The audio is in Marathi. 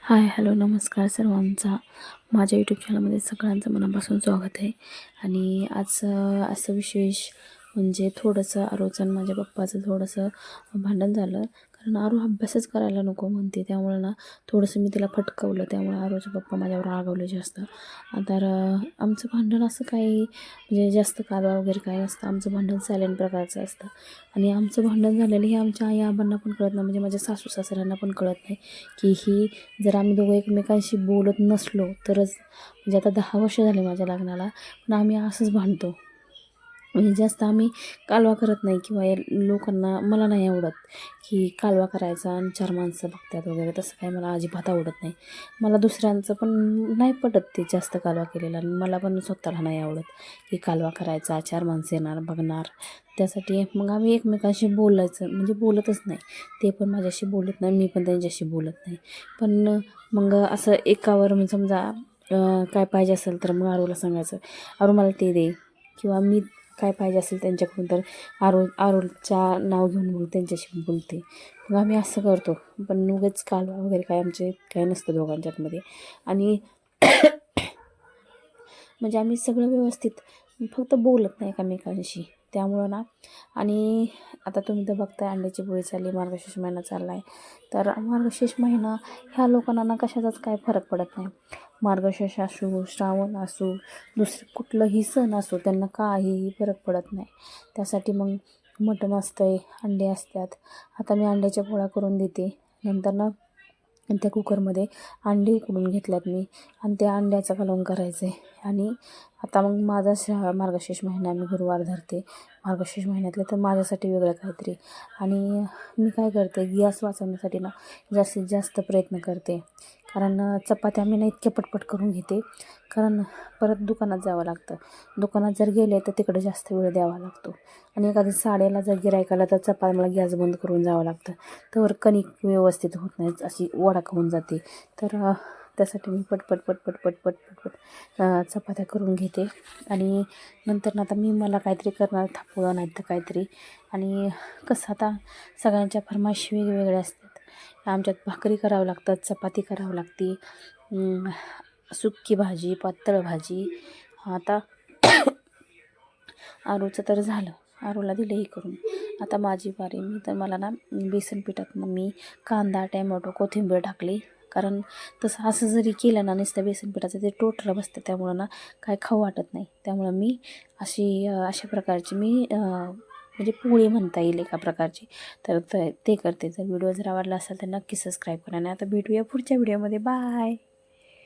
हाय, हॅलो, नमस्कार सर्वांचा. माझ्या यूट्यूब चॅनलमध्ये सगळ्यांचं मनापासून स्वागत आहे. आणि आज असं विशेष म्हणजे थोडंसं आरोचं आणि माझ्या पप्पाचं थोडंसं भांडण झालं. कारण आरू अभ्यासच करायला नको म्हणते, त्यामुळे ना थोडंसं मी तिला फटकवलं. त्यामुळे आरूचे पप्पा माझ्यावर रागावले जास्त. तर आमचं भांडण असं काही म्हणजे जास्त कालवा वगैरे काही नसतं. आमचं भांडण सायलेंट प्रकारचं असतं. आणि आमचं भांडण झालेलं हे आमच्या आई आबांना पण कळत नाही, म्हणजे माझ्या सासू सासऱ्यांना पण कळत नाही की ही जर आम्ही दोघं एकमेकांशी बोलत नसलो तरच, म्हणजे आता 10 वर्ष झाले माझ्या लग्नाला, पण आम्ही असंच भांडतो. म्हणजे जास्त आम्ही कालवा करत नाही किंवा लोकांना, मला नाही आवडत की कालवा करायचा आणि 4 माणसं बघतात वगैरे, तसं काही मला अजिबात आवडत नाही. मला दुसऱ्यांचं पण नाही पटत ते जास्त कालवा केलेला, आणि मला पण स्वतःला नाही आवडत की कालवा करायचा, 4 माणसं येणार बघणार. त्यासाठी मग आम्ही एकमेकांशी बोलायचं म्हणजे बोलतच नाही. ते पण माझ्याशी बोलत नाही, मी पण त्यांच्याशी बोलत नाही. पण मग असं एकावर म्हणजे समजा काय पाहिजे असेल तर मग आरूला सांगायचं, आरू मला ते दे, किंवा मी काय पाहिजे असेल त्यांच्याकडून तर आरूच्या नाव घेऊन मग त्यांच्याशी बोलते. मग आम्ही असं करतो. पण उगाच कालवा वगैरे काय आमचे काही नसतं दोघांच्यातमध्ये. आणि म्हणजे आम्ही सगळं व्यवस्थित, फक्त बोलत नाही एकमेकांशी. त्यामुळं ना, आणि आता तुम्ही तर बघताय अंड्याची पोळी चालली, मार्गशीर्ष महिना चालला आहे. तर मार्गशीर्ष महिना ह्या लोकांना ना कशाचाच काय फरक पडत नाही. मार्गशीर्ष असो, श्रावण असो, दुसरं कुठलंही सण असो, त्यांना काहीही फरक पडत नाही. त्यासाठी मग मटण असतं आहे, अंडे असतात. आता मी अंड्याच्या पोळ्या करून देते. नंतर ना त्या कुकरमध्ये अंडी उकडून घेतल्यात मी, आणि त्या अंड्याचं कालवण करायचं आहे. आणि आता मग माझा मार्गशीर्ष महिना मी गुरुवार धरते मार्गशीर्ष महिन्यातले, तर माझ्यासाठी वेगळं काहीतरी. आणि मी काय करते, गॅस वाचवण्यासाठी ना जास्तीत जास्त प्रयत्न करते. कारण चपात्या मी ना इतक्या पटपट करून घेते, कारण परत दुकानात जावं लागतं. दुकानात जर गेले तर तिकडे जास्त वेळ द्यावा लागतो. आणि एखादी साडेला जर गिऱ्हाईक आलं तर मला गॅस बंद करून जावं लागतं. तर कणिक व्यवस्थित होत नाही, अशी वडाक होऊन जाते. तर त्यासाठी मी पटपट पटपट पटपट पटपट चपात्या करून घेते. आणि नंतर आता मला काहीतरी करणार, थापुळं नाही तर काहीतरी. आणि कसं आता सगळ्यांच्या फरमाईशी वेगवेगळ्या असतात. आमच्यात भाकरी करावं लागतात, चपाती करावं लागते, सुक्की भाजी, पातळ भाजी. आता आरूचं तर झालं, आरूला दिलं हे करून. आता माझी बारी. मला ना बेसन पिठात मग मी कांदा, टॅमॅटो, कोथिंबीर टाकली. कारण तसं असं जरी केलं ना नुसतं बेसन पिठाचं, ते टोटलं बसतं. त्यामुळं ना काय खाऊ वाटत नाही. त्यामुळं मी अशा प्रकारची मी म्हणजे पोळी म्हणता येईल एका प्रकारची. तर ते करते. जर व्हिडिओ जर आवडला असेल तर नक्की सबस्क्राईब करा. आणि आता भेटूया पुढच्या व्हिडिओमध्ये. बाय.